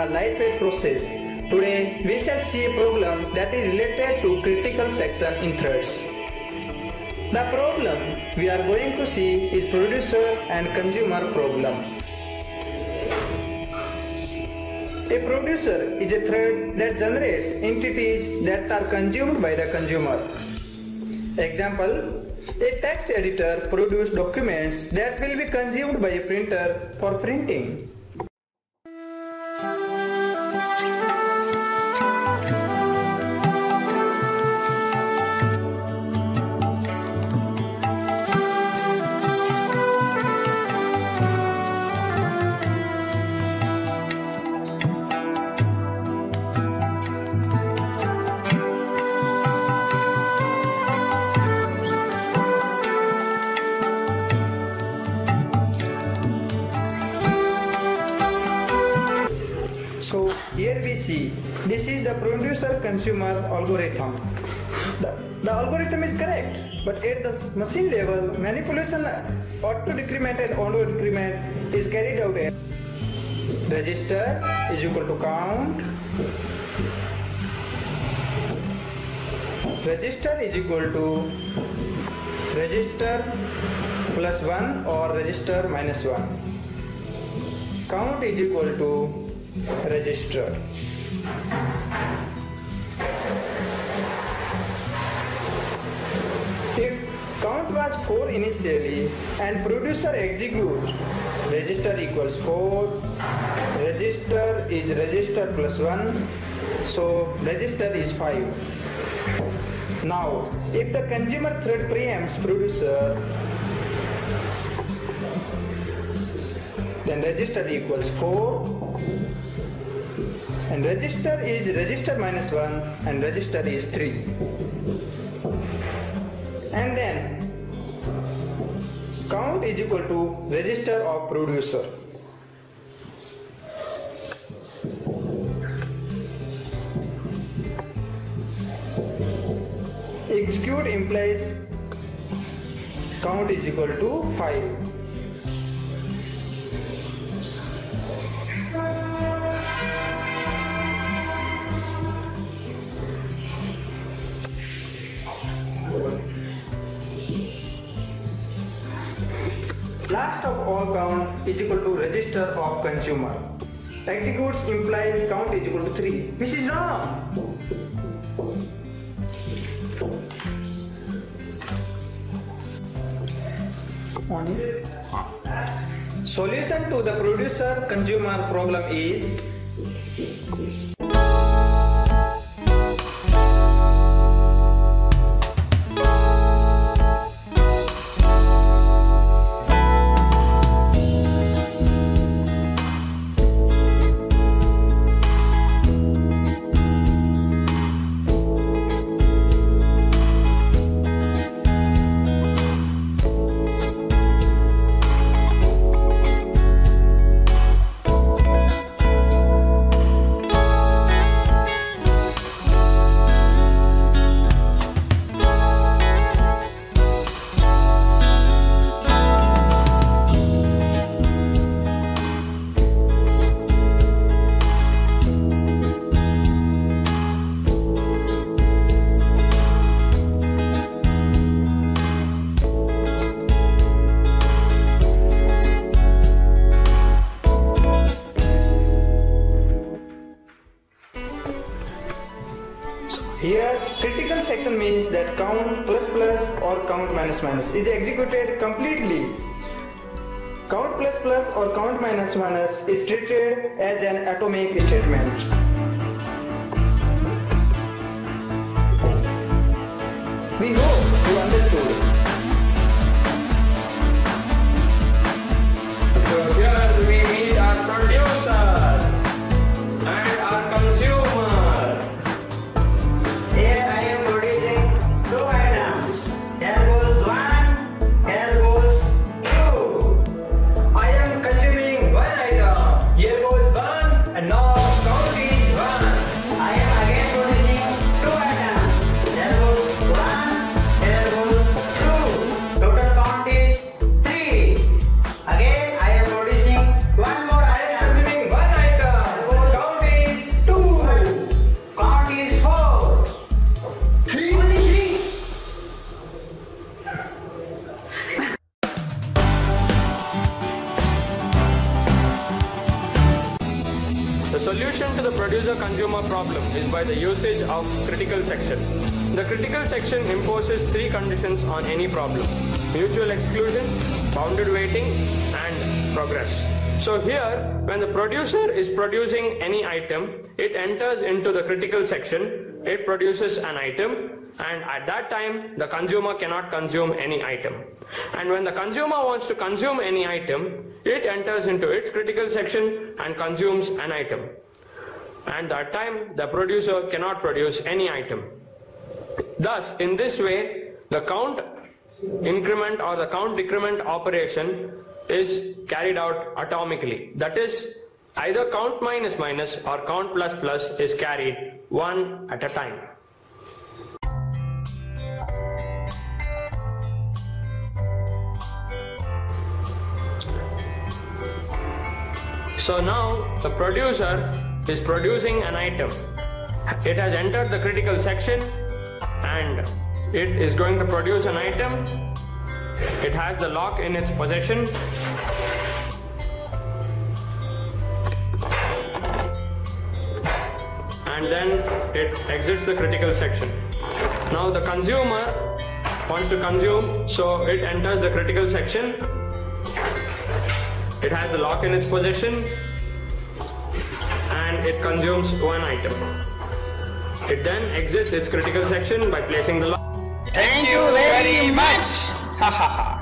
lightweight process. Today we shall see a problem that is related to critical section in threads. The problem we are going to see is producer and consumer problem. A producer is a thread that generates entities that are consumed by the consumer. Example, a text editor produces documents that will be consumed by a printer for printing. So here we see this is the producer-consumer algorithm. The algorithm is correct, but at the machine level, manipulation auto-decrement and auto-decrement is carried out as register is equal to count, register is equal to register plus 1 or register minus 1, count is equal to register. If count was 4 initially and producer executes register equals 4, register is register plus 1, so register is 5. Now if the consumer thread preempts producer, then register equals 4 and register is register minus 1 and register is 3. And then count is equal to register of producer. Execute implies count is equal to 5. Last of all count is equal to register of consumer. Executes implies count is equal to 3, which is wrong. Solution to the producer consumer problem is here critical section means that count plus plus or count minus minus is executed completely. Count plus plus or count minus minus is treated as an atomic statement. We hope you understood. So here we meet our producer and our consumer. Here I am producing 2 items. Here goes 1, here goes 2. I am consuming 1 item. Here goes 1 and now count is consumer problem is by the usage of critical section. The critical section imposes three conditions on any problem: mutual exclusion, bounded waiting, and progress. So here, when the producer is producing any item, it enters into the critical section, it produces an item, and at that time the consumer cannot consume any item. And when the consumer wants to consume any item, it enters into its critical section and consumes an item. And that time the producer cannot produce any item. Thus, in this way, the count increment or the count decrement operation is carried out atomically. That is, either count minus minus or count plus plus is carried one at a time. So now the producer is producing an item. It has entered the critical section and it is going to produce an item. It has the lock in its possession. And then it exits the critical section. Now the consumer wants to consume, so it enters the critical section. It has the lock in its possession and it consumes one item. It then exits its critical section by placing the lock. Thank you very much. Ha ha ha.